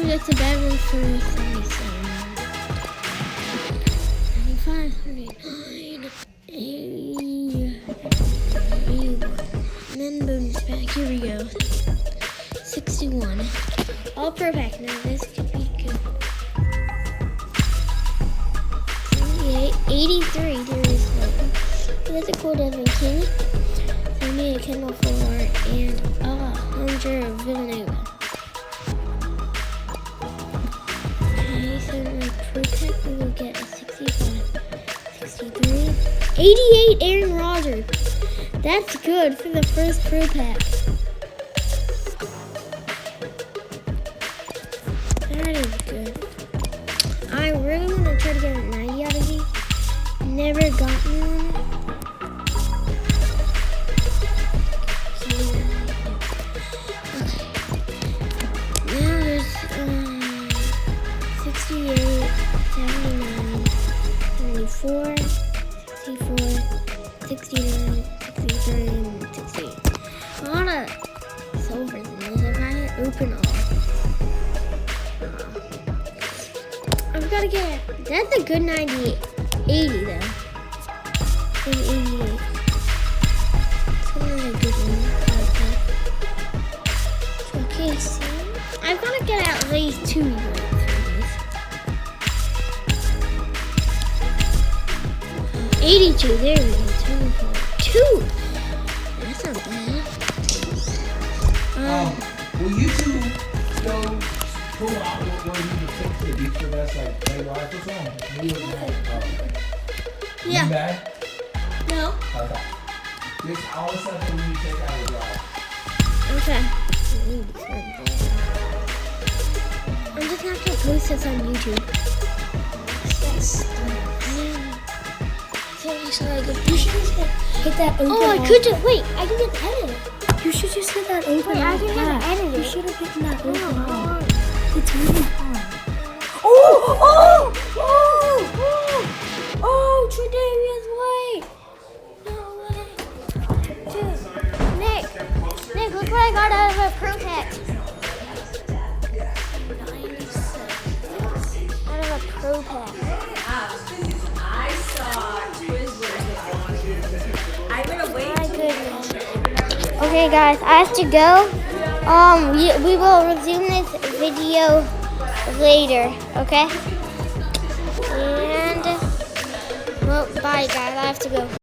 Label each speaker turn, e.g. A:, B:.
A: that's a bad one for 77. 95, 39, 80, 81. And then bonus pack. Here we go. 61. All pro pack. Now this could be good. 78, 83. There is one. So that's a cool Devin King. 78 Kendall Fuller and 100 Villanova. Okay, so my pro pack we will get a 65, 63, 88 Aaron Rodgers. That's good for the first pro pack. That is good. I really want to try to get a 90 out of these. Never gotten one. Now there's 68, 79, 74, 64, 69, 63, and 68. A lot of silvers in this. If I didn't open all. I've got to get, that's a good 98. 80 though. And 88. It's another good one. Okay, so I've got to get at least 2 of these. 82, there we go. 2. That's not bad.
B: Will you two go pull out where you can take to the beach with us, like play live or something? You
A: Yeah.
B: mad?
A: No.
B: Okay. Just all the stuff that we take out of the drive.
A: Okay. I'm just not gonna post this on YouTube.
C: You should just hit that open.
A: Oh, I could just wait. I can just edit it.
C: You should just hit that open.
A: Wait, I can just edit
C: You
A: it.
C: should have hit that open.
A: No.
C: It's really fun. Oh, Tre'Davious White. No way.
A: Dude, Nick, look what I got out of a pro pack. Out of a pro pack.
D: I saw Twizzlers. I'm gonna wait.
A: My goodness. Okay, guys, I have to go. We will resume this video later, okay? And, well, bye, guys. I have to go.